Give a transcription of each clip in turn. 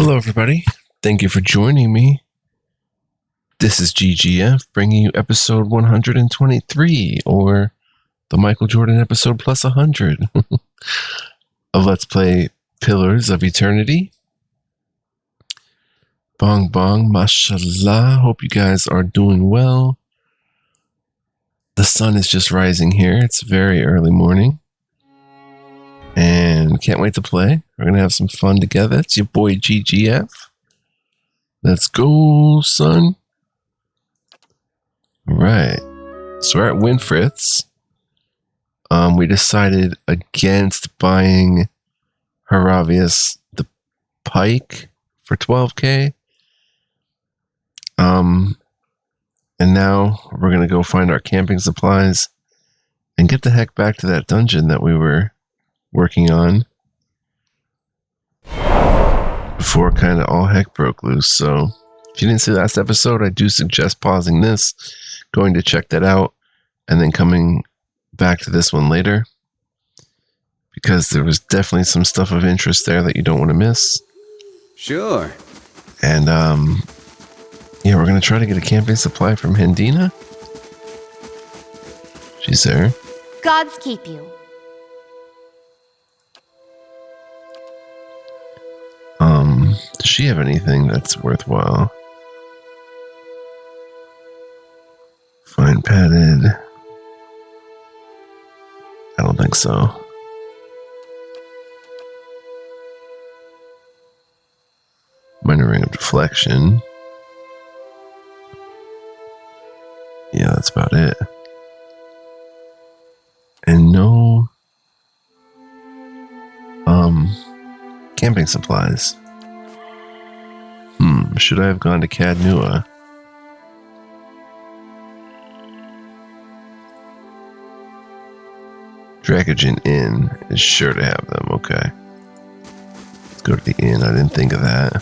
Hello, everybody. Thank you for joining me. This is GGF bringing you episode 123, or the Michael Jordan episode plus 100 of Let's Play Pillars of Eternity. Bong bong, mashallah. Hope you guys are doing well. The sun is just rising here. It's very early morning. And can't wait to play. We're going to have some fun together. It's your boy GGF. Let's go, son. All right. So we're at Winfrith's. We decided against buying Haravius the Pike for 12k. And now we're going to go find our camping supplies and get the heck back to that dungeon that we were working on before kind of all heck broke loose. So if you didn't see last episode, I do suggest pausing this, going to check that out, and then coming back to this one later, because there was definitely some stuff of interest there that you don't want to miss. Sure. And yeah, we're going to try to get a camping supply from Hendina. She's there. Gods keep you. Does she have anything that's worthwhile? Fine padded. I don't think so. Minor ring of deflection. Yeah, that's about it. And no camping supplies. Should I have gone to Cadnua? Dracogen Inn is sure to have them. Okay. Let's go to the inn. I didn't think of that.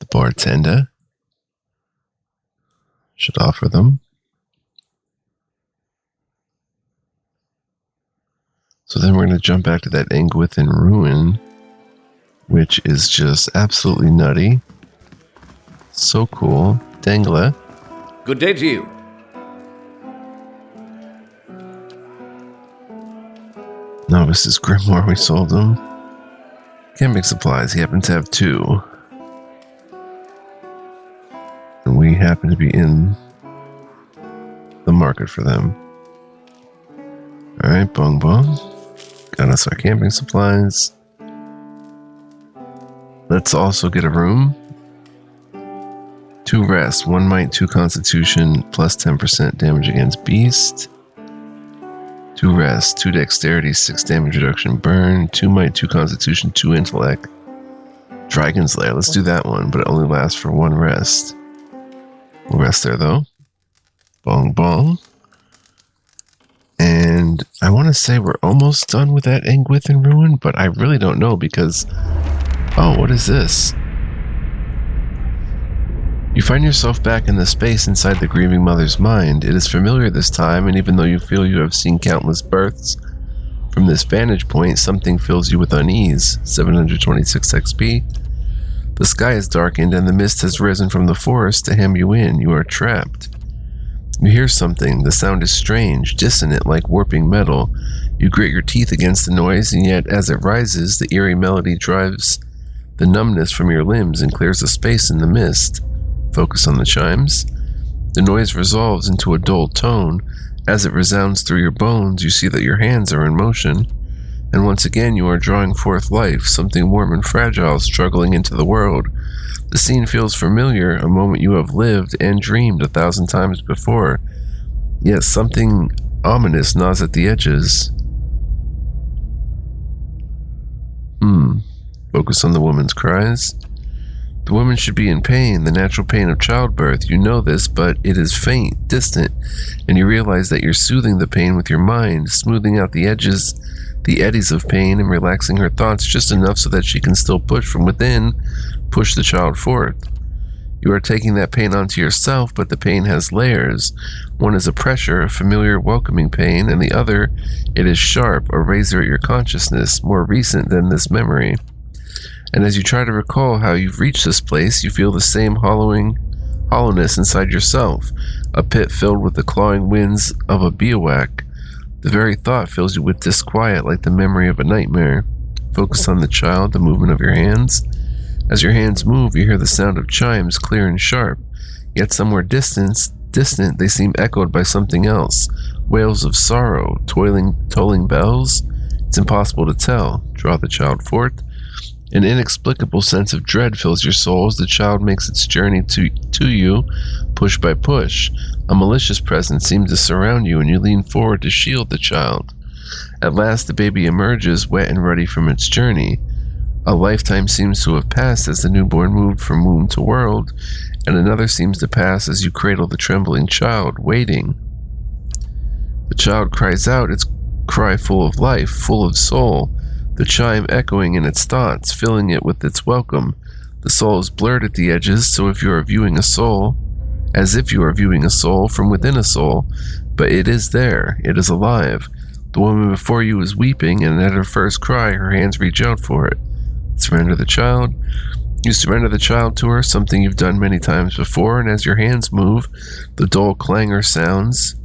The bartender should offer them. So then we're going to jump back to that Engwithan ruin, which is just absolutely nutty. So cool. Dengla. Good day to you. Novice's Grimoire, we sold them. Camping supplies, he happened to have 2. And we happen to be in the market for them. Alright, bong bong. Got us our camping supplies. Let's also get a room. 2 rest, 1 might, 2 constitution, plus 10% damage against beast. 2 rest, 2 dexterity, 6 damage reduction burn, 2 might, 2 constitution, 2 intellect. Dragon's Lair, let's do that one, but it only lasts for 1 rest. We'll rest there though. Bong bong. And I want to say we're almost done with that Engwithan ruin, but I really don't know because... Oh, what is this? You find yourself back in the space inside the grieving mother's mind. It is familiar this time, and even though you feel you have seen countless births, from this vantage point, something fills you with unease. 726 XP. The sky is darkened, and the mist has risen from the forest to hem you in. You are trapped. You hear something. The sound is strange, dissonant like warping metal. You grit your teeth against the noise, and yet as it rises, the eerie melody drives the numbness from your limbs and clears the space in the mist. Focus on the chimes. The noise resolves into a dull tone. As it resounds through your bones, you see that your hands are in motion. And once again you are drawing forth life, something warm and fragile struggling into the world. The scene feels familiar, a moment you have lived and dreamed 1,000 times before. Yet something ominous gnaws at the edges. Focus on the woman's cries. The woman should be in pain, the natural pain of childbirth. You know this, but it is faint, distant, and you realize that you're soothing the pain with your mind, smoothing out the edges, the eddies of pain, and relaxing her thoughts just enough so that she can still push from within, push the child forth. You are taking that pain onto yourself, but the pain has layers. One is a pressure, a familiar, welcoming pain, and the other, it is sharp, a razor at your consciousness, more recent than this memory. And as you try to recall how you've reached this place, you feel the same hollowness inside yourself, a pit filled with the clawing winds of a bivouac. The very thought fills you with disquiet like the memory of a nightmare. Focus on the child, the movement of your hands. As your hands move, you hear the sound of chimes, clear and sharp. Yet somewhere distant, they seem echoed by something else. Wails of sorrow, tolling bells. It's impossible to tell. Draw the child forth. An inexplicable sense of dread fills your soul as the child makes its journey to you, push by push. A malicious presence seems to surround you, and you lean forward to shield the child. At last, the baby emerges, wet and ready from its journey. A lifetime seems to have passed as the newborn moved from womb to world, and another seems to pass as you cradle the trembling child, waiting. The child cries out, its cry full of life, full of soul, the chime echoing in its thoughts, filling it with its welcome. The soul is blurred at the edges, so if you are viewing a soul, as if you are viewing a soul from within a soul, but it is there, it is alive. The woman before you is weeping, and at her first cry, her hands reach out for it. Surrender the child. You surrender the child to her, something you've done many times before, and as your hands move, the dull clangor sounds,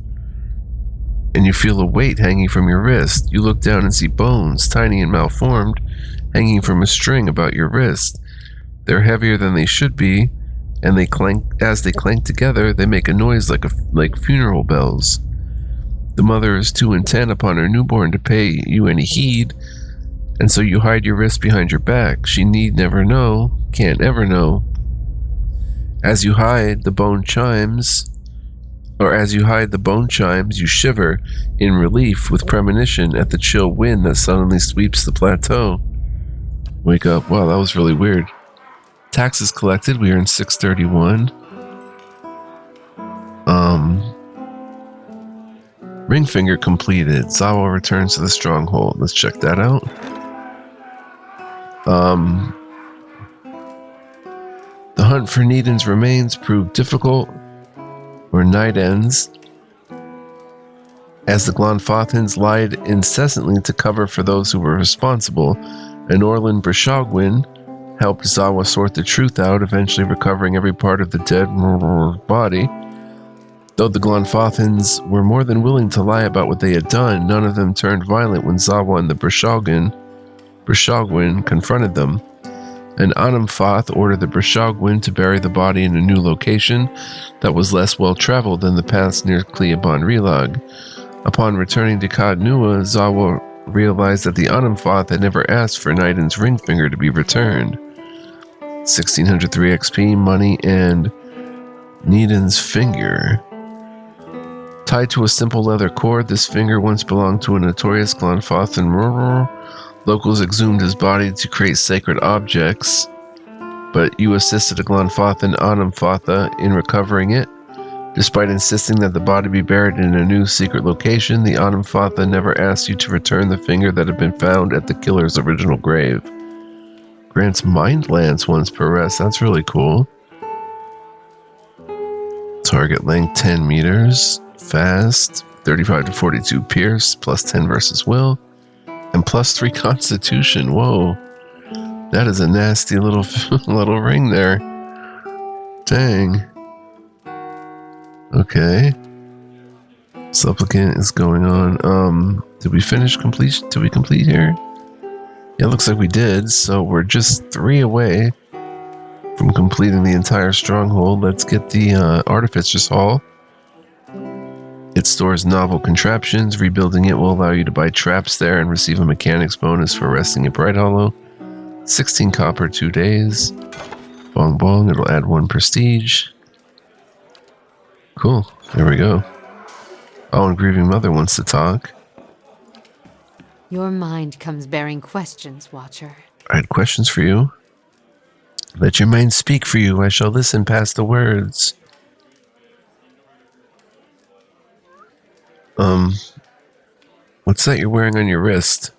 and you feel a weight hanging from your wrist. You look down and see bones, tiny and malformed, hanging from a string about your wrist. They're heavier than they should be, and they clank. As they clank together, they make a noise like funeral bells. The mother is too intent upon her newborn to pay you any heed, and so you hide your wrist behind your back. She need never know, can't ever know. As you hide the bone chimes, you shiver in relief with premonition at the chill wind that suddenly sweeps the plateau. Wake up. Wow, that was really weird. Taxes collected, we earned 631. Ring finger completed. Zawa returns to the stronghold. Let's check that out. The hunt for Needon's remains proved difficult, where night ends, as the Glonfothans lied incessantly to cover for those who were responsible, and Orlin Brishogwin helped Zawa sort the truth out, eventually recovering every part of the dead body. Though the Glonfothans were more than willing to lie about what they had done, none of them turned violent when Zawa and the Brishogwin confronted them. And Anamfoth ordered the Brishogwin to bury the body in a new location that was less well-traveled than the paths near Cleobon Relag. Upon returning to Cad Nua, Zawa realized that the Anamfoth had never asked for Nidon's ring finger to be returned. 1603 XP, money, and Nidon's finger. Tied to a simple leather cord, this finger once belonged to a notorious Glonfothan. Locals exhumed his body to create sacred objects, but you assisted a Glonfothan Anamfotha in recovering it. Despite insisting that the body be buried in a new secret location, the Anamfotha never asked you to return the finger that had been found at the killer's original grave. Grants Mind Lance once per rest. That's really cool. Target length 10 meters. Fast. 35 to 42 pierce. Plus 10 versus will. And plus 3 constitution. Whoa. That is a nasty little ring there. Dang. Okay. Supplicant is going on. Did we complete here? Yeah, it looks like we did. So we're just 3 away from completing the entire stronghold. Let's get the Artificer's Hall. It stores novel contraptions. Rebuilding it will allow you to buy traps there and receive a mechanics bonus for resting at Bright Hollow. 16 copper, 2 days. Bong bong, it'll add 1 prestige. Cool, there we go. Oh, and Grieving Mother wants to talk. Your mind comes bearing questions, Watcher. I had questions for you. Let your mind speak for you. I shall listen past the words. What's that you're wearing on your wrist?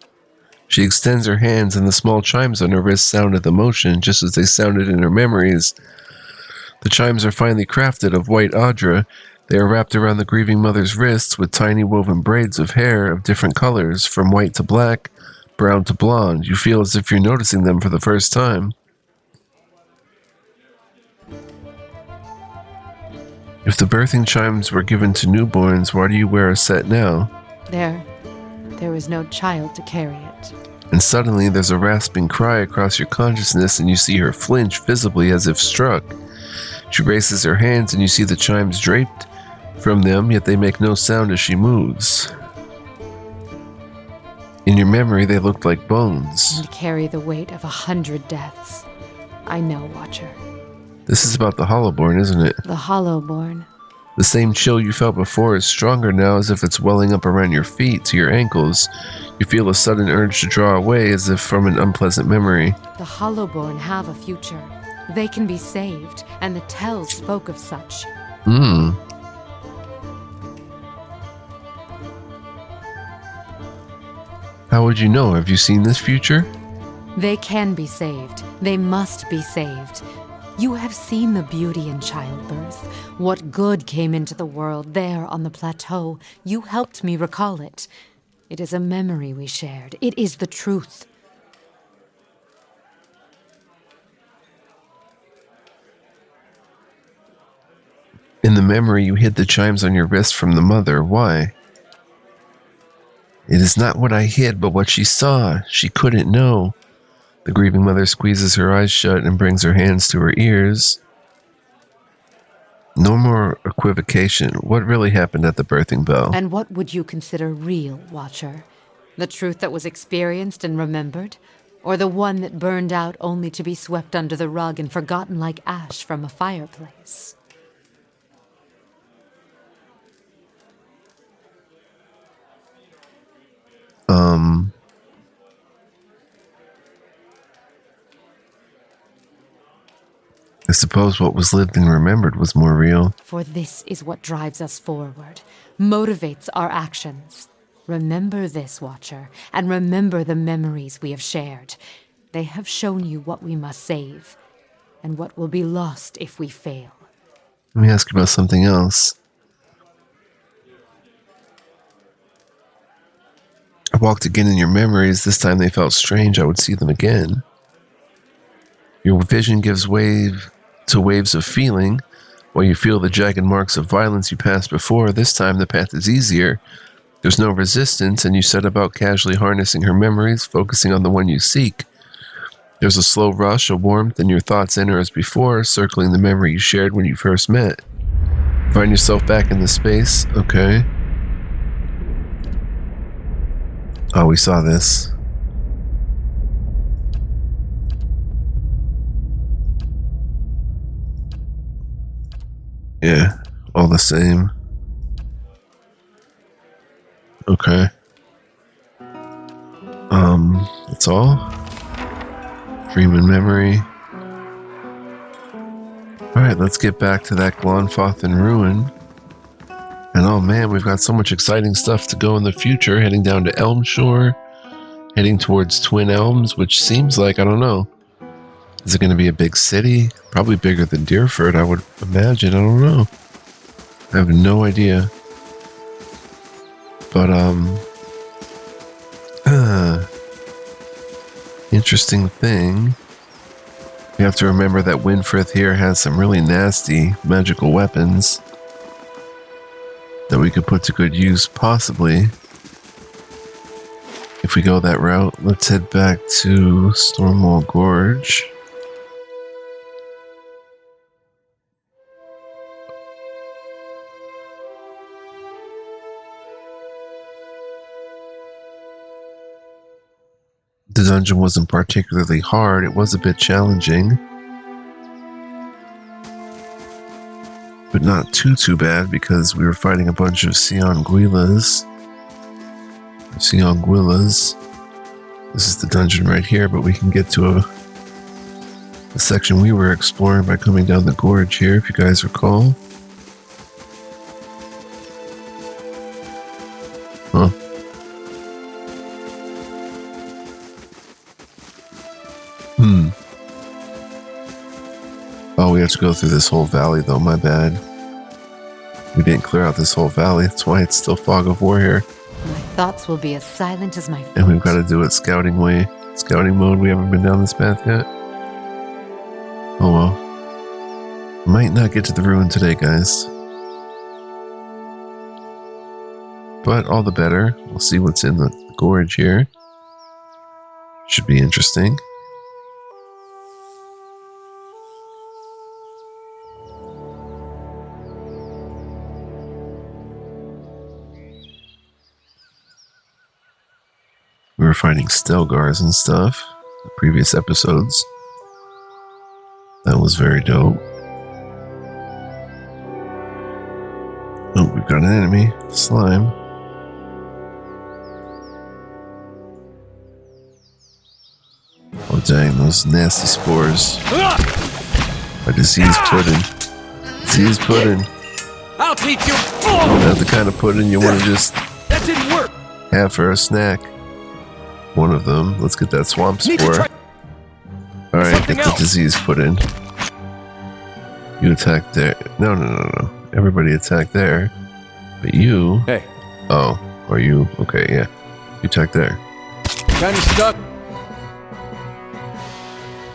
She extends her hands and the small chimes on her wrist sounded the motion just as they sounded in her memories. The chimes are finely crafted of white Audra. They are wrapped around the grieving mother's wrists with tiny woven braids of hair of different colors, from white to black, brown to blonde. You feel as if you're noticing them for the first time. If the birthing chimes were given to newborns, why do you wear a set now? There is no child to carry it. And suddenly there's a rasping cry across your consciousness, and you see her flinch visibly as if struck. She raises her hands and you see the chimes draped from them, yet they make no sound as she moves. In your memory, they looked like bones. And carry the weight of 100 deaths. I know, Watcher. This is about the Hollowborn, isn't it? The Hollowborn. The same chill you felt before is stronger now, as if it's welling up around your feet to your ankles. You feel a sudden urge to draw away, as if from an unpleasant memory. The Hollowborn have a future. They can be saved, and the tells spoke of such. How would you know? Have you seen this future? They can be saved. They must be saved. You have seen the beauty in childbirth. What good came into the world there on the plateau. You helped me recall it. It is a memory we shared. It is the truth. In the memory, you hid the chimes on your wrist from the mother. Why? It is not what I hid, but what she saw. She couldn't know. The grieving mother squeezes her eyes shut and brings her hands to her ears. No more equivocation. What really happened at the birthing bell? And what would you consider real, Watcher? The truth that was experienced and remembered? Or the one that burned out only to be swept under the rug and forgotten like ash from a fireplace? I suppose what was lived and remembered was more real. For this is what drives us forward, motivates our actions. Remember this, Watcher, and remember the memories we have shared. They have shown you what we must save, and what will be lost if we fail. Let me ask you about something else. I walked again in your memories. This time they felt strange. I would see them again. Your vision gives way to waves of feeling. While you feel the jagged marks of violence you passed before, this time the path is easier. There's no resistance, and you set about casually harnessing her memories, focusing on the one you seek. There's a slow rush, a warmth, and your thoughts enter as before, circling the memory you shared when you first met. Find yourself back in the space. Okay. Oh, we saw this. Yeah, all the same. Okay. That's all? Dream and memory. Alright, let's get back to that Glonfothin ruin. And oh man, we've got so much exciting stuff to go in the future, heading down to Elmshore, heading towards Twin Elms, which seems like, I don't know. Is it going to be a big city? Probably bigger than Deerford, I would imagine. I don't know. I have no idea. But, interesting thing. You have to remember that Winfrith here has some really nasty magical weapons that we could put to good use, possibly. If we go that route, let's head back to Stormforge Gorge. The dungeon wasn't particularly hard, it was a bit challenging. But not too bad, because we were fighting a bunch of Sionguillas. This is the dungeon right here, but we can get to the section we were exploring by coming down the gorge here, if you guys recall. Huh. Oh, we have to go through this whole valley, though. My bad. We didn't clear out this whole valley. That's why it's still fog of war here. My thoughts will be as silent as my feet. And we've got to do it scouting way. Scouting mode. We haven't been down this path yet. Oh well. Might not get to the ruin today, guys. But all the better. We'll see what's in the gorge here. Should be interesting. We were fighting Stelgars and stuff in previous episodes. That was very dope. Oh, we've got an enemy. Slime. Oh dang, those nasty spores. A disease pudding. Disease pudding. I'll teach you. Not the kind of pudding you want to just That didn't work. have for a snack. One of them. Let's get that swamp Need to spore. try Alright, something get the else. disease pudding. You attack there. No. Everybody attack there. But you... Hey, Oh, are you? Okay, yeah. You attack there. kind of stuck.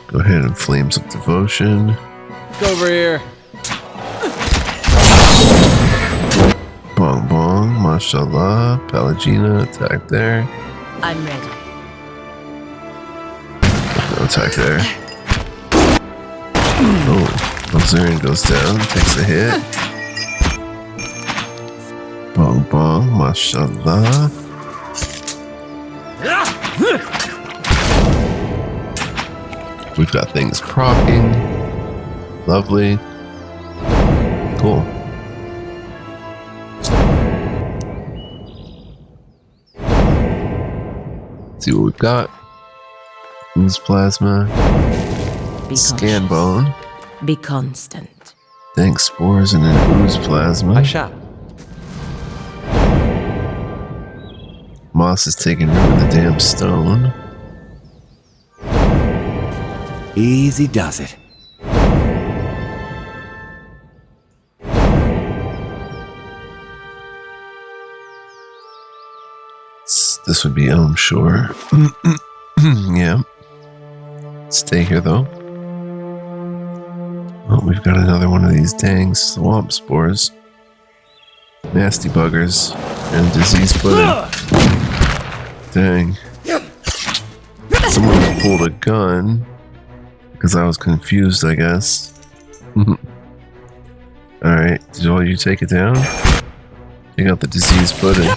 Go ahead and Flames of Devotion. Look over here. Bong bong, mashallah. Palagina, attack there. I'm ready. No attack there. Oh, Obserian goes down, takes a hit. Bong bong, mashallah. We've got things proccing. Lovely. Cool. See what we've got. Ooze plasma. Be Scan cautious. bone. Be constant. Dank spores and an ooze plasma. I shall. Moss is taking root in the damp stone. Easy does it. This would be Elm Shore. Yeah. Stay here though. Oh, we've got another one of these dang swamp spores. Nasty buggers. And disease pudding. Dang. Someone pulled a gun. Because I was confused, I guess. Alright, did all you take it down? Take out the disease pudding.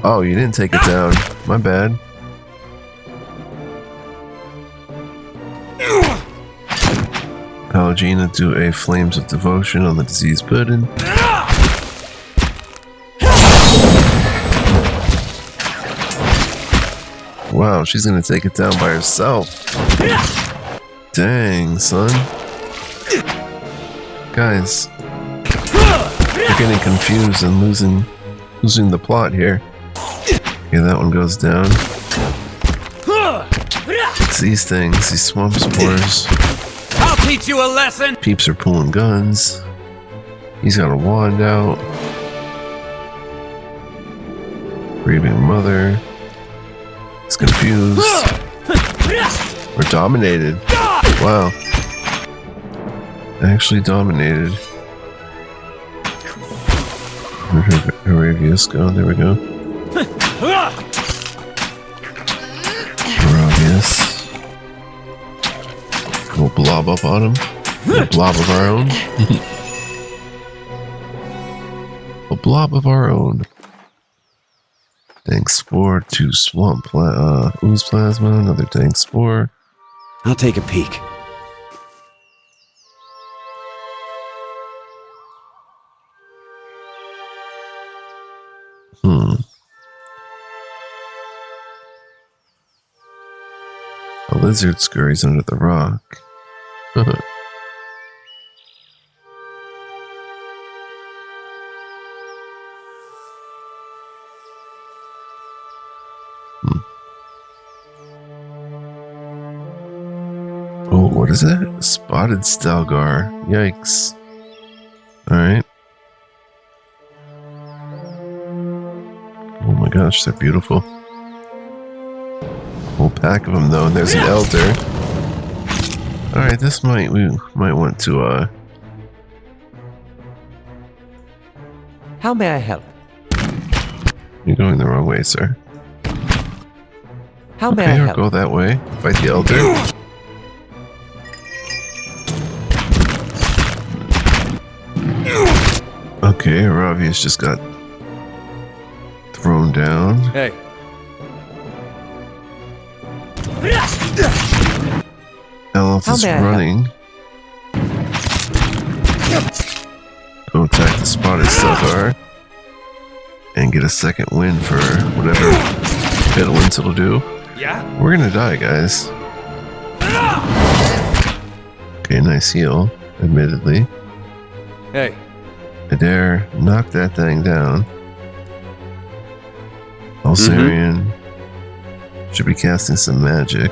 Oh, you didn't take it down. My bad. Palagina, do a Flames of Devotion on the disease pudding. Wow, she's gonna take it down by herself. Dang, son. Guys, you're getting confused and losing the plot here. Okay, that one goes down. It's these things, these swamp spores. I'll teach you a lesson. Peeps are pulling guns. He's got a wand out. Grieving mother. He's confused. We're dominated. Wow. Actually dominated. Arabius go. There we go. Arabius. We'll blob up on him. A blob of our own. A blob of our own. Dank spore, 2 swamp ooze plasma, another dank spore. I'll take a peek. A lizard scurries under the rock. what is it? Spotted Stelgar. Yikes. Alright. Oh my gosh, they're beautiful. Whole pack of them though, and there's an elder. Alright, we might want to, How may I help? You're going the wrong way, sir. How may I Okay, or help? go that way. Fight the elder. Okay, Aravia's just got thrown down. Hey. Elf How is may I help? running. Go attack the spotted Stelgar. And get a second win for whatever Fiddlins it'll do. Yeah? We're gonna die, guys. Okay, nice heal, admittedly. Hey. I dare knock that thing down. Alsarian should be casting some magic.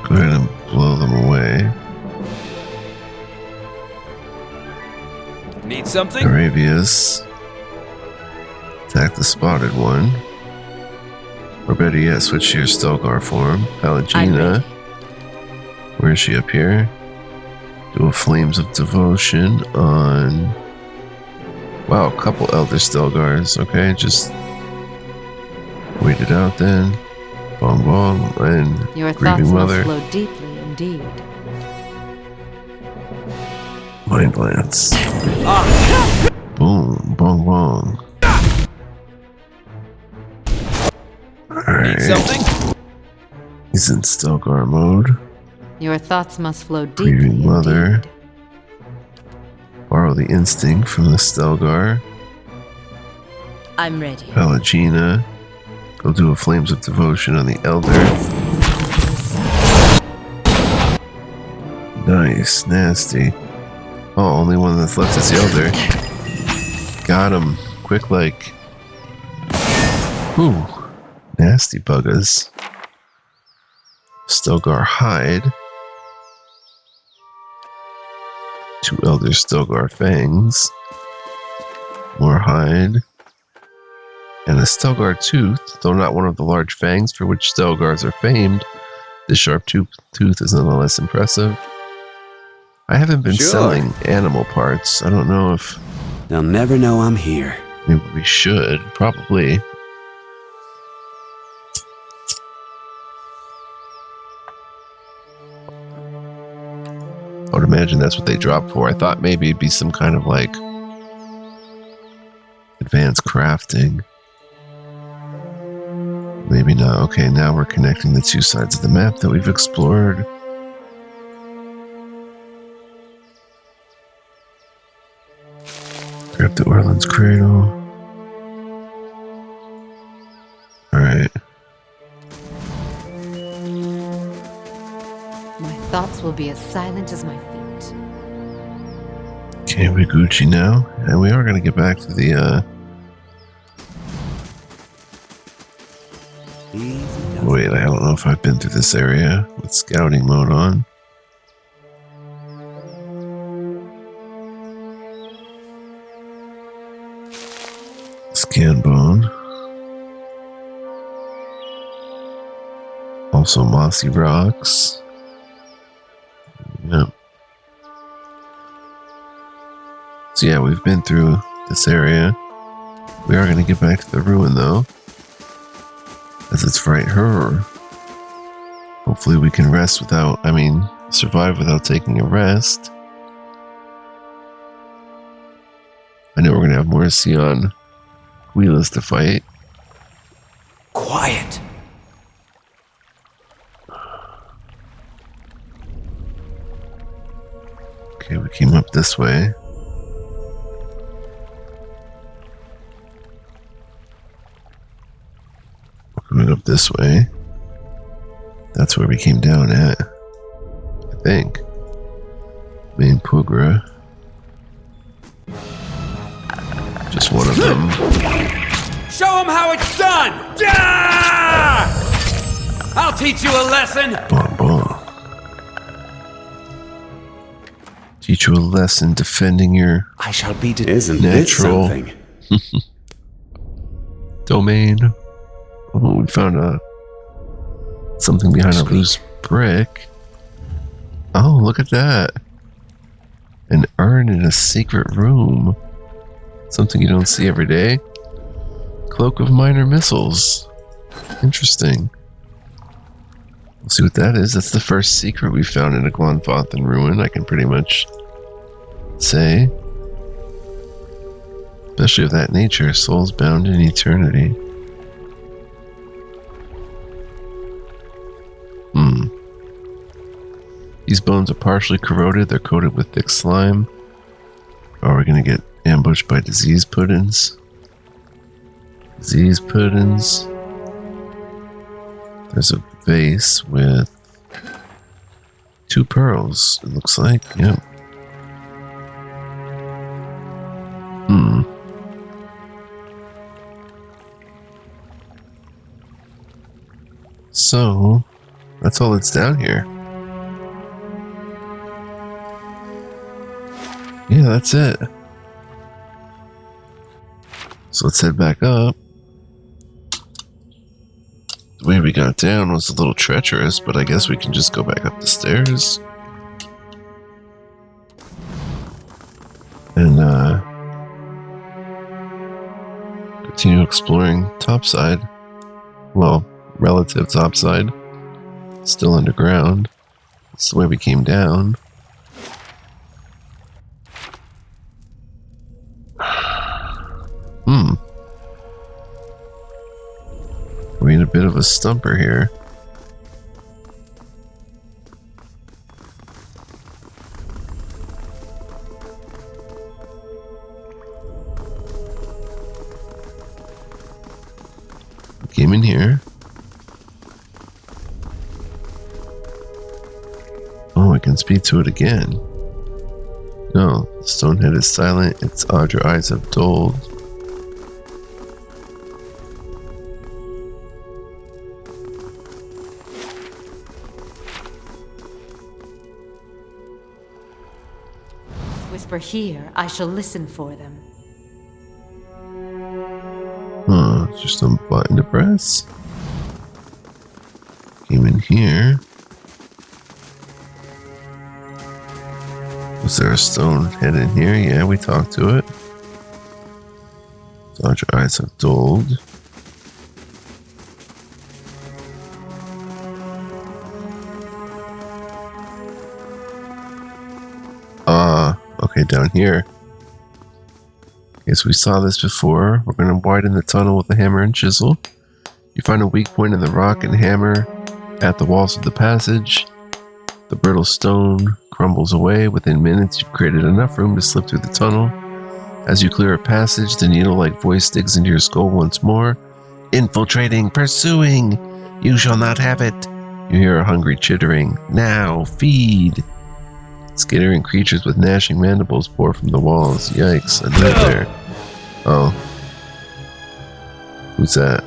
Go ahead and blow them away. Need something? Arabius. Attack the spotted one. Or better yet, switch to your Stelgar form. Palagina. Where is she up here? Do a Flames of Devotion on... Wow, a couple Elder Stelgars. Okay, just wait it out then. Bong bong and Your Grieving thoughts Mother. must flow deeply indeed. Mind Lance. Boom, bong bong. Alright. Something? He's in Stelgar mode. Your thoughts must flow deeply Grieving Mother. indeed. Borrow the Instinct from the Stelgar. I'm ready. Palagina. Go do a Flames of Devotion on the Elder. Nice, nasty. Oh, only one that's left is the Elder. Got him. Quick like. Ooh. Nasty buggers. Stelgar Hide. 2 Elder Stelgar Fangs. More Hide. And a Stelgar Tooth, though not one of the large fangs for which Stelgars are famed, this sharp tooth is nonetheless impressive. I haven't been Sure. selling animal parts. I don't know if They'll never know I'm here. maybe we should. Probably. I would imagine that's what they drop for. I thought maybe it'd be some kind of like advanced crafting. Maybe not. Okay, now we're connecting the 2 sides of the map that we've explored. Grab the Orland's Cradle. Alright. My thoughts will be as silent as my feet. Okay, we Gucci now. And we are going to get back to the, Easy does Wait, I don't know if I've been through this area with scouting mode on. Scan bone. Also mossy rocks. Yep. So yeah, we've been through this area. We are going to get back to the ruin though, as it's right here. Hopefully we can rest without, survive without taking a rest. I know we're going to have more Sion Wheelers to fight. Quiet. Okay, we came up this way. Coming up this way. That's where we came down at. I think. Main Pugra. Just one of them. Show them how it's done! I'll teach you a lesson! Bong bong. Teach you a lesson defending your I shall be Isn't this Natural. something? domain. Oh, we found something behind a loose brick. Oh, look at that. An urn in a secret room. Something you don't see every day. Cloak of minor missiles. Interesting. We'll see what that is. That's the first secret we found in a Glonfathan ruin, I can pretty much say. Especially of that nature, souls bound in eternity. These bones are partially corroded, they're coated with thick slime. Oh, we're gonna get ambushed by disease puddins. Disease puddins. There's a vase with 2 pearls, it looks like. Yep. So, that's all that's down here. Yeah, that's it. So let's head back up. The way we got down was a little treacherous, but I guess we can just go back up the stairs. And, continue exploring topside. Well, relative topside. Still underground. That's the way we came down. We're in a bit of a stumper here. We came in here. Oh, I can speak to it again. No, the stone head is silent. Its odd eyes have dulled. Whisper here, I shall listen for them. Just a button to press. Came in here. Was there a stone head in here? Yeah, we talked to it. Dodge eyes have dulled. Okay, down here. Guess we saw this before. We're going to widen the tunnel with a hammer and chisel. You find a weak point in the rock and hammer at the walls of the passage. The brittle stone crumbles away. Within minutes, you've created enough room to slip through the tunnel. As you clear a passage, the needle-like voice digs into your skull once more. Infiltrating, pursuing! You shall not have it! You hear a hungry chittering. Now, feed! Skittering creatures with gnashing mandibles pour from the walls. Yikes, a nightmare. Oh. Who's that?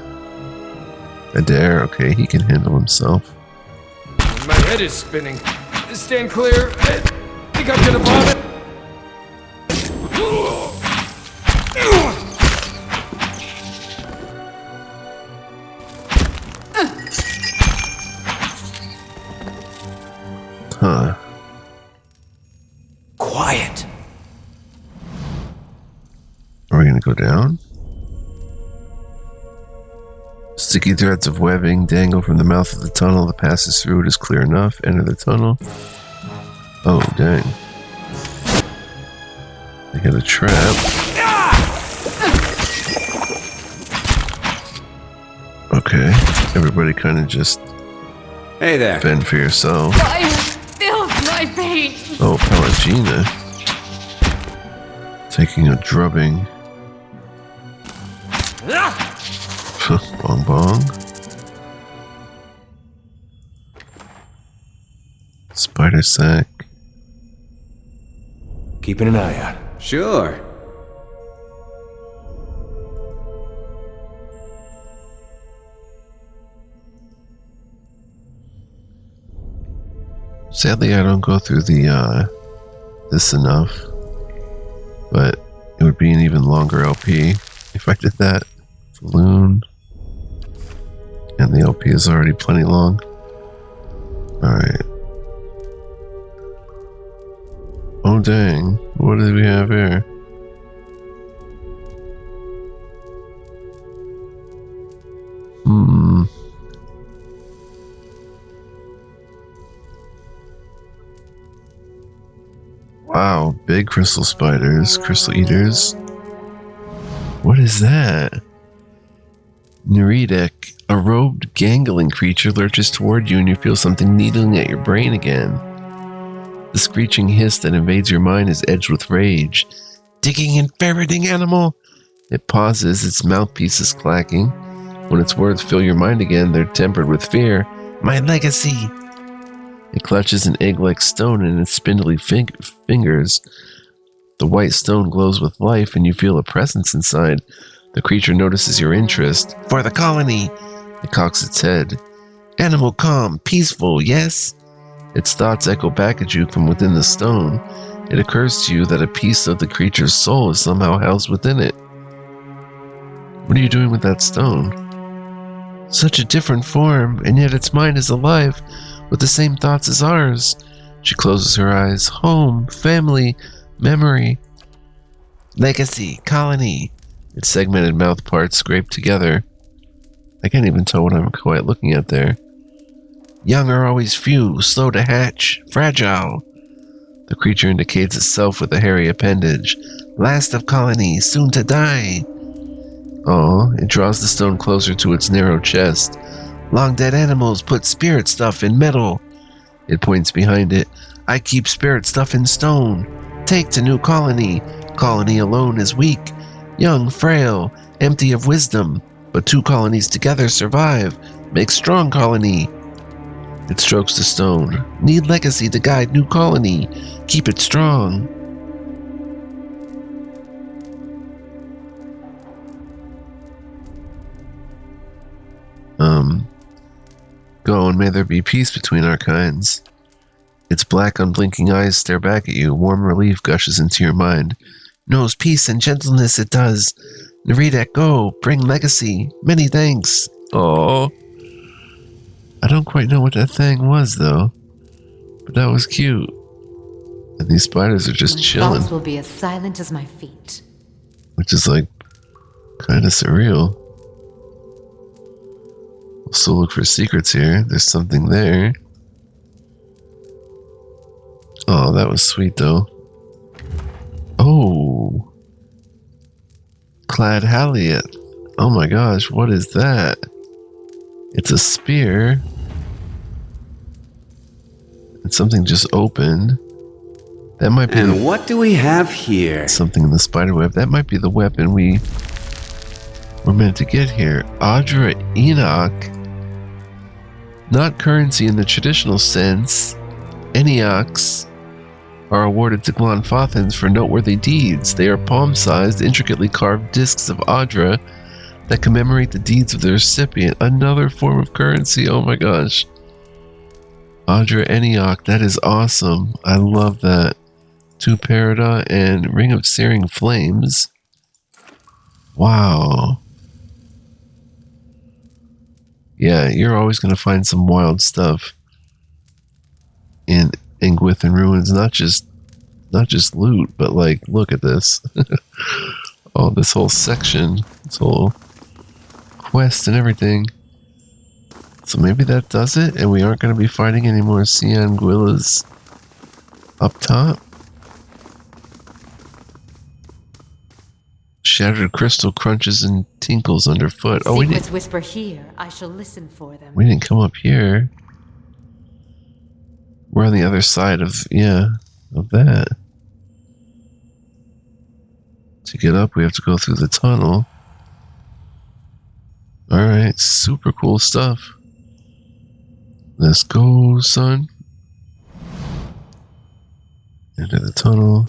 Adair? Okay, he can handle himself. My head is spinning. Stand clear. I think I'm gonna vomit. Huh. Quiet. Are we gonna go down? Sticky threads of webbing dangle from the mouth of the tunnel that passes through. It is clear enough. Enter the tunnel. Oh, dang. They hit a trap. Okay. Everybody kind of just Hey there. fend for yourself. Fire fills my veins! Oh, Pelagina. Taking a drubbing. Bong bong. Spider sack. Keeping an eye out. Sure. Sadly, I don't go through the this enough, but it would be an even longer LP if I did that. Balloon, and the LP is already plenty long. All right. Oh dang! What do we have here? Wow, big crystal spiders, crystal eaters. What is that? Nereidek, a robed, gangling creature lurches toward you and you feel something needling at your brain again. The screeching hiss that invades your mind is edged with rage. Digging and ferreting animal! It pauses, its mouthpiece is clacking. When its words fill your mind again, they're tempered with fear. My legacy! It clutches an egg-like stone in its spindly fingers. The white stone glows with life and you feel a presence inside. The creature notices your interest. For the colony! It cocks its head. Animal calm, peaceful, yes? Its thoughts echo back at you from within the stone. It occurs to you that a piece of the creature's soul is somehow housed within it. What are you doing with that stone? Such a different form, and yet its mind is alive, with the same thoughts as ours. She closes her eyes. Home, family, memory. Legacy, colony. Its segmented mouth parts scrape together. I can't even tell what I'm quite looking at there. Young are always few, slow to hatch, fragile. The creature indicates itself with a hairy appendage. Last of colony, soon to die. Oh, it draws the stone closer to its narrow chest. Long dead animals put spirit stuff in metal. It points behind it. I keep spirit stuff in stone. Take to new colony. Colony alone is weak. Young, frail, empty of wisdom. But two colonies together survive. Make strong colony. It strokes the stone. Need legacy to guide new colony. Keep it strong. Go and may there be peace between our kinds. Its black, unblinking eyes stare back at you. Warm relief gushes into your mind. Knows peace and gentleness it does. Nereidek, go. Bring legacy. Many thanks. Oh. I don't quite know what that thing was, though. But that was cute. And these spiders are just chilling. My thoughts will be as silent as my feet. Which is, like, kind of surreal. We'll still look for secrets here. There's something there. Oh, that was sweet, though. Oh. Clad Hallieth. Oh my gosh, what is that? It's a spear. And something just opened. That might be. And what do we have here? Something in the spiderweb. That might be the weapon we were meant to get here. Audra Enoch. Not currency in the traditional sense. Enochs are awarded to Glonfothans for noteworthy deeds. They are palm-sized, intricately carved discs of Audra that commemorate the deeds of the recipient. Another form of currency. Oh my gosh. Audra Enoch. That is awesome. I love that. Two Perida and Ring of Searing Flames. Wow. Yeah, you're always going to find some wild stuff in Engwithan ruins. Not just loot, but like, look at this. Oh, this whole section, this whole quest and everything. So maybe that does it, and we aren't going to be fighting any more Cianguillas up top. Shattered crystal crunches and tinkles underfoot. Oh, Secrets whisper here. I shall listen for them. We didn't come up here. We're on the other side of, of that. To get up, we have to go through the tunnel. Alright, super cool stuff. Let's go, son. Into the tunnel.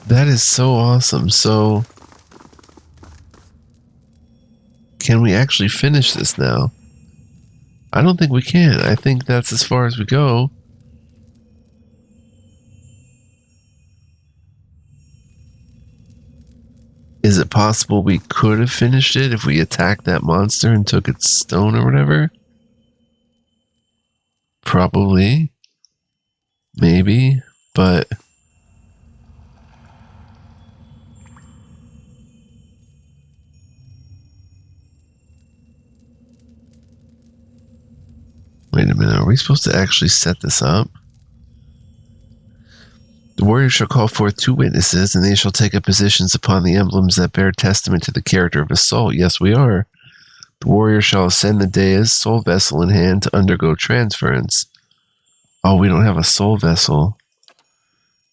That is so awesome. So, can we actually finish this now? I don't think we can. I think that's as far as we go. Is it possible we could have finished it if we attacked that monster and took its stone or whatever? Probably. Maybe. But... wait a minute. Are we supposed to actually set this up? The warrior shall call forth 2 witnesses, and they shall take up positions upon the emblems that bear testament to the character of assault. Yes, we are. The warrior shall ascend the dais, soul vessel in hand, to undergo transference. Oh, we don't have a soul vessel.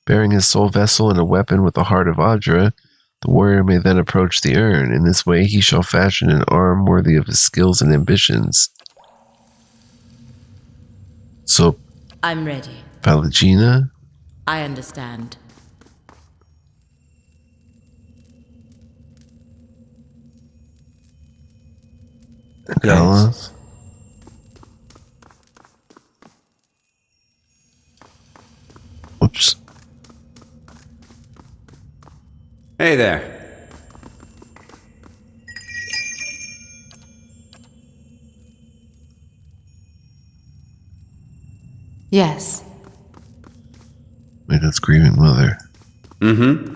Bearing his soul vessel and a weapon with the heart of Audra, the warrior may then approach the urn. In this way, he shall fashion an arm worthy of his skills and ambitions. So, I'm ready. Pallegina? I understand. Kala? Whoops. Hey there. Yes. Wait, that's Grieving Mother. Mm-hmm.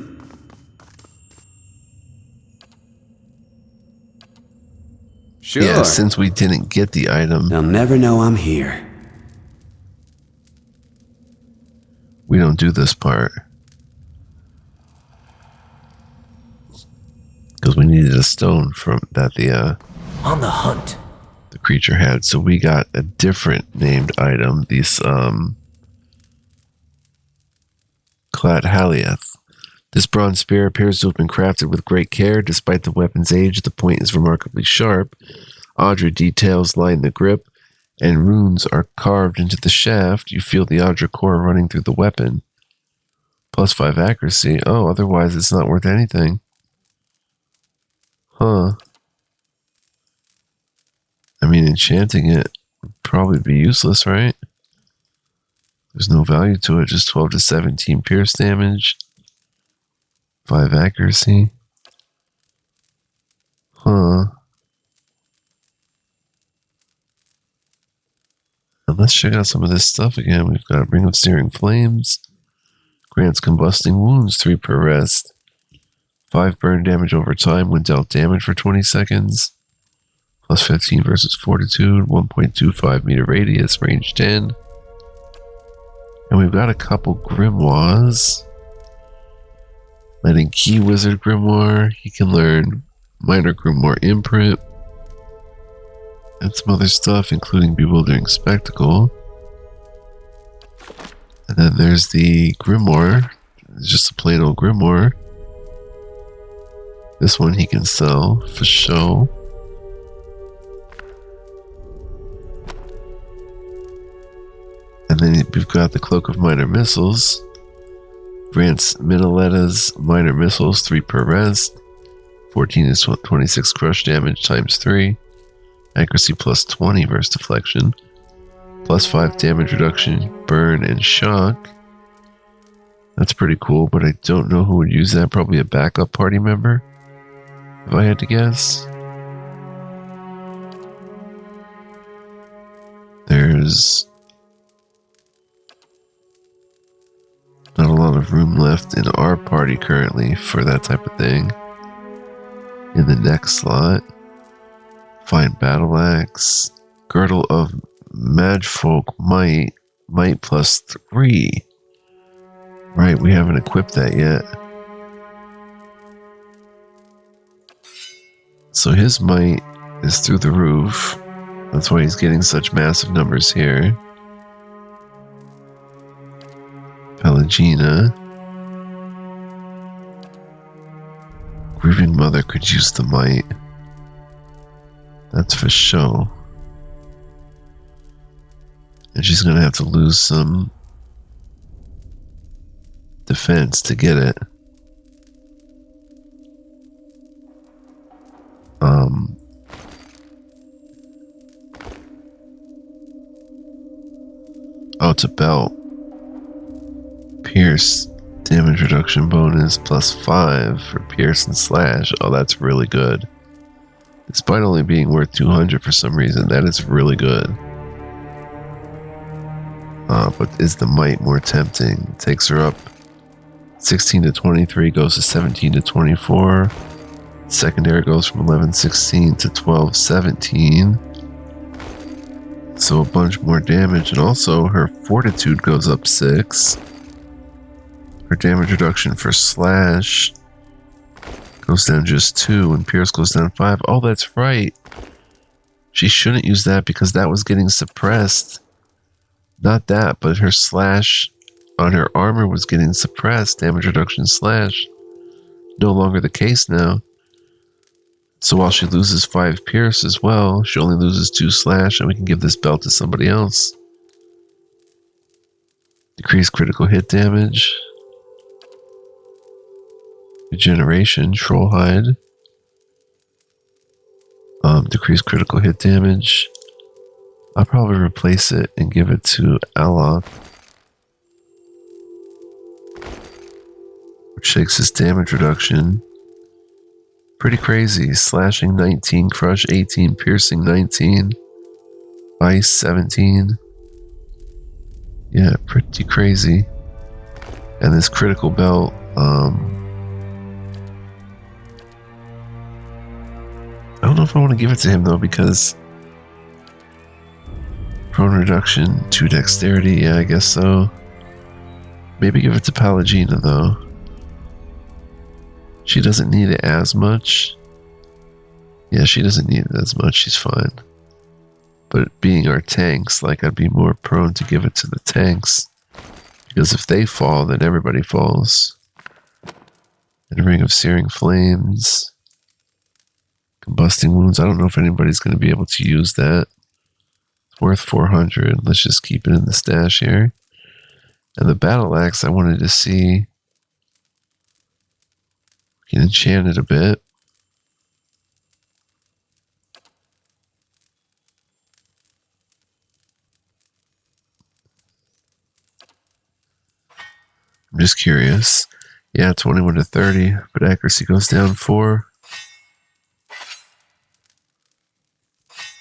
Sure. Yeah, since we didn't get the item, They'll never know I'm here. we don't do this part. Because we needed a stone from that On the hunt. the creature had. So we got a different named item. These Clad Halieth. This bronze spear appears to have been crafted with great care. Despite the weapon's age, the point is remarkably sharp. Audra details line the grip, and runes are carved into the shaft. You feel the Audra core running through the weapon. +5 accuracy. Oh, otherwise it's not worth anything. Huh. I mean, enchanting it would probably be useless, right? There's no value to it, just 12 to 17 pierce damage. 5 accuracy. Huh. And let's check out some of this stuff again. We've got Ring of Searing Flames. Grants combusting wounds, 3 per rest. 5 burn damage over time when dealt damage for 20 seconds. +15 versus fortitude. 1.25 meter radius, range 10. And we've got a couple grimoires. Letting Key Wizard Grimoire. He can learn Minor Grimoire Imprint. And some other stuff, including Bewildering Spectacle. And then there's the Grimoire. It's just a plain old Grimoire. This one he can sell for show. And then we've got the Cloak of Minor Missiles. Grants Minalettas Minor Missiles, 3 per rest. 14 is 26 crush damage times 3. Accuracy +20 versus deflection. +5 damage reduction, burn, and shock. That's pretty cool, but I don't know who would use that. Probably a backup party member, if I had to guess. There's not a lot of room left in our party currently for that type of thing. In the next slot, find Battle Axe, Girdle of Magfolk Might +3. Right, we haven't equipped that yet. So his might is through the roof. That's why he's getting such massive numbers here. Pallegina. Grieving Mother could use the might. That's for show. And she's gonna have to lose some defense to get it. Oh, it's a belt. Pierce. Damage reduction bonus +5 for pierce and slash. Oh, that's really good. Despite only being worth 200 for some reason, that is really good. But is the might more tempting? Takes her up 16 to 23, goes to 17 to 24. Secondary goes from 11-16 to 12-17. So a bunch more damage, and also her fortitude goes up 6. Her damage reduction for slash goes down just 2, and pierce goes down 5. Oh, that's right. She shouldn't use that because that was getting suppressed. Not that, but her slash on her armor was getting suppressed. Damage reduction slash. No longer the case now. So while she loses 5 pierce as well, she only loses 2 slash, and we can give this belt to somebody else. Decrease critical hit damage. Regeneration, Trollhide. Decrease critical hit damage. I'll probably replace it and give it to Alok, which takes his damage reduction. Pretty crazy. Slashing 19, crush 18, piercing 19, ice 17. Yeah, pretty crazy. And this critical belt, I don't know if I want to give it to him though, because prone reduction, 2 dexterity, yeah, I guess so. Maybe give it to Palagina though. She doesn't need it as much. Yeah, she doesn't need it as much, she's fine. But being our tanks, like, I'd be more prone to give it to the tanks. Because if they fall, then everybody falls. And Ring of Searing Flames. Combusting Wounds. I don't know if anybody's going to be able to use that. It's worth 400. Let's just keep it in the stash here. And the Battle Axe, I wanted to see. We can enchant it a bit. I'm just curious. Yeah, 21 to 30, but accuracy goes down 4.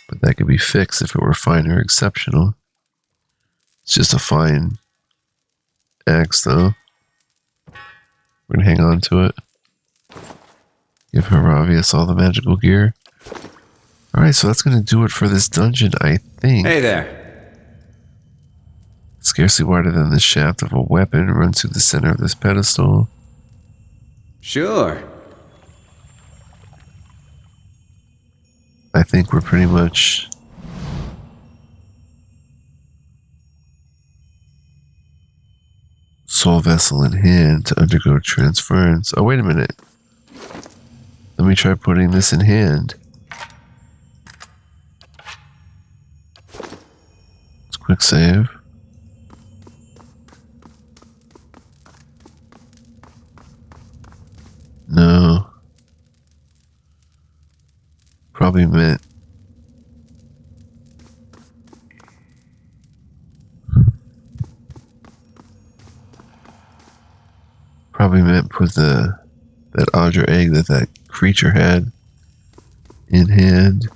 But that could be fixed if it were fine or exceptional. It's just a fine axe, though. We're going to hang on to it. Give Haravius all the magical gear. Alright, so that's going to do it for this dungeon, I think. Hey there. Scarcely wider than the shaft of a weapon runs through the center of this pedestal. Sure. I think we're pretty much soul vessel in hand to undergo transference. Oh, wait a minute. Let me try putting this in hand. Let's quick save. No. Probably meant put that Audra egg that creature had in hand.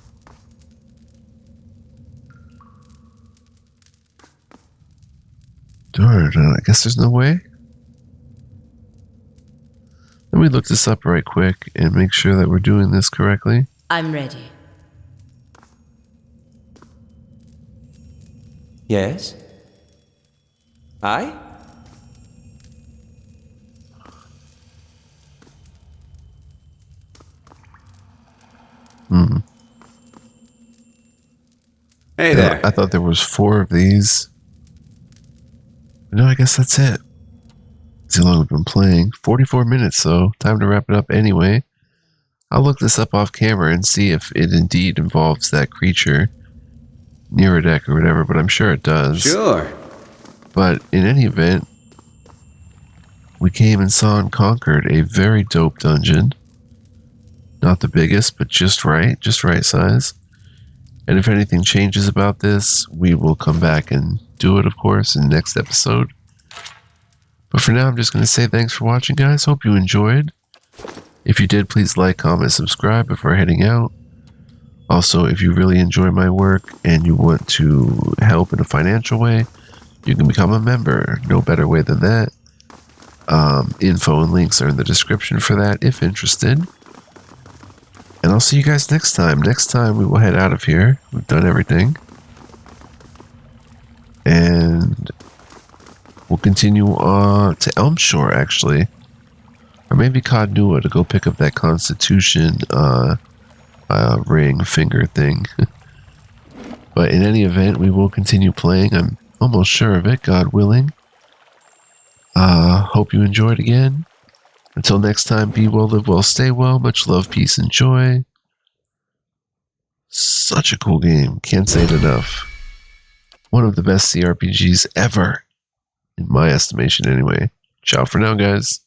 Darn, I guess there's no way. Let me look this up right quick and make sure that we're doing this correctly. I'm ready. Yes? I? Hey there. I thought there was 4 of these. No, I guess that's it. See how long we've been playing. 44 minutes, so time to wrap it up anyway. I'll look this up off camera and see if it indeed involves that creature near a deck or whatever, but I'm sure it does. Sure. But in any event, we came and saw and conquered a very dope dungeon. Not the biggest, but just right size. And if anything changes about this, we will come back and do it, of course, in the next episode. But for now, I'm just going to say thanks for watching, guys. Hope you enjoyed. If you did, please like, comment, subscribe before heading out. Also, if you really enjoy my work and you want to help in a financial way, you can become a member. No better way than that. Info and links are in the description for that if interested. And I'll see you guys next time. Next time we will head out of here. We've done everything. And we'll continue to Elmshore, actually. Or maybe Codnua to go pick up that Constitution ring finger thing. But in any event, we will continue playing. I'm almost sure of it, God willing. Hope you enjoyed again. Until next time, be well, live well, stay well. Much love, peace, and joy. Such a cool game. Can't say it enough. One of the best CRPGs ever. In my estimation, anyway. Ciao for now, guys.